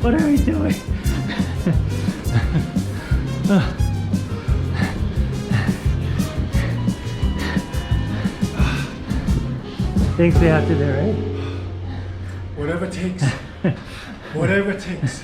What are we doing? Things we have to do, right? Whatever it takes. Whatever it takes.